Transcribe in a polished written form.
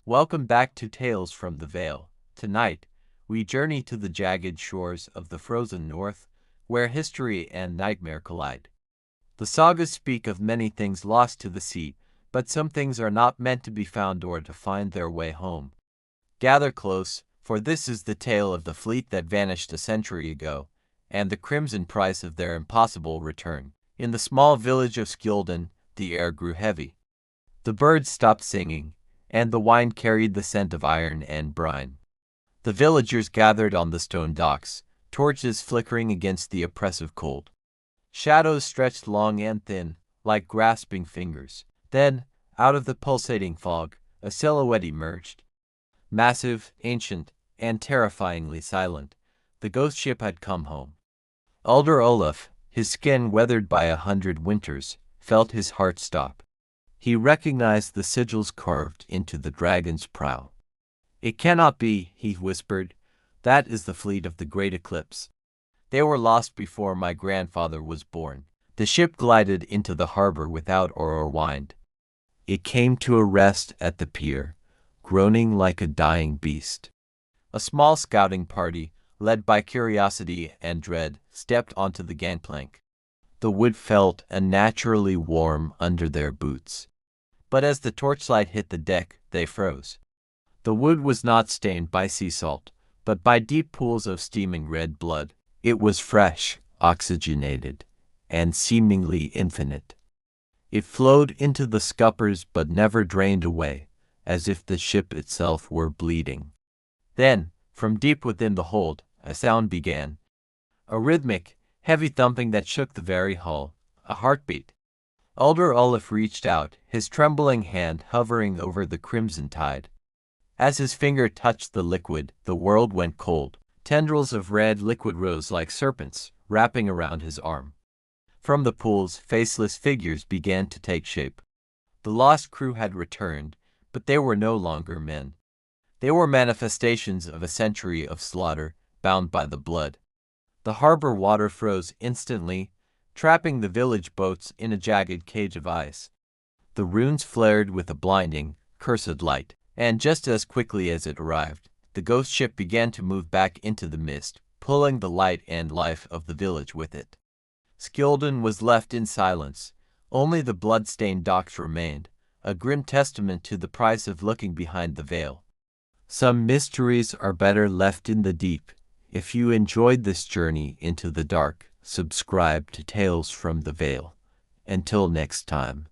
Welcome back to Tales from the Vale. Tonight, we journey to the jagged shores of the frozen north, where history and nightmare collide. The sagas speak of many things lost to the sea, but some things are not meant to be found or to find their way home. Gather close, for this is the tale of the fleet that vanished a century ago, and the crimson price of their impossible return. In the small village of Skilden, the air grew heavy. The birds stopped singing, and the wine carried the scent of iron and brine. The villagers gathered on the stone docks, torches flickering against the oppressive cold. Shadows stretched long and thin, like grasping fingers. Then, out of the pulsating fog, a silhouette emerged. Massive, ancient, and terrifyingly silent, the ghost ship had come home. Elder Olaf, his skin weathered by 100 winters, felt his heart stop. He recognized the sigils carved into the dragon's prow. "It cannot be," he whispered. "That is the fleet of the Great Eclipse. They were lost before my grandfather was born." The ship glided into the harbor without oar or wind. It came to a rest at the pier, groaning like a dying beast. A small scouting party, led by curiosity and dread, stepped onto the gangplank. The wood felt unnaturally warm under their boots. But as the torchlight hit the deck, they froze. The wood was not stained by sea salt, but by deep pools of steaming red blood. It was fresh, oxygenated, and seemingly infinite. It flowed into the scuppers but never drained away, as if the ship itself were bleeding. Then, from deep within the hold, a sound began. A rhythmic, heavy thumping that shook the very hull. A heartbeat. Elder Olaf reached out, his trembling hand hovering over the crimson tide. As his finger touched the liquid, the world went cold. Tendrils of red liquid rose like serpents, wrapping around his arm. From the pools, faceless figures began to take shape. The lost crew had returned, but they were no longer men. They were manifestations of a century of slaughter, bound by the blood. The harbor water froze instantly, trapping the village boats in a jagged cage of ice. The runes flared with a blinding, cursed light, and just as quickly as it arrived, the ghost ship began to move back into the mist, pulling the light and life of the village with it. Skilden was left in silence. Only the blood-stained docks remained, a grim testament to the price of looking behind the veil. Some mysteries are better left in the deep. If you enjoyed this journey into the dark, subscribe to Tales from the Vale. Until next time.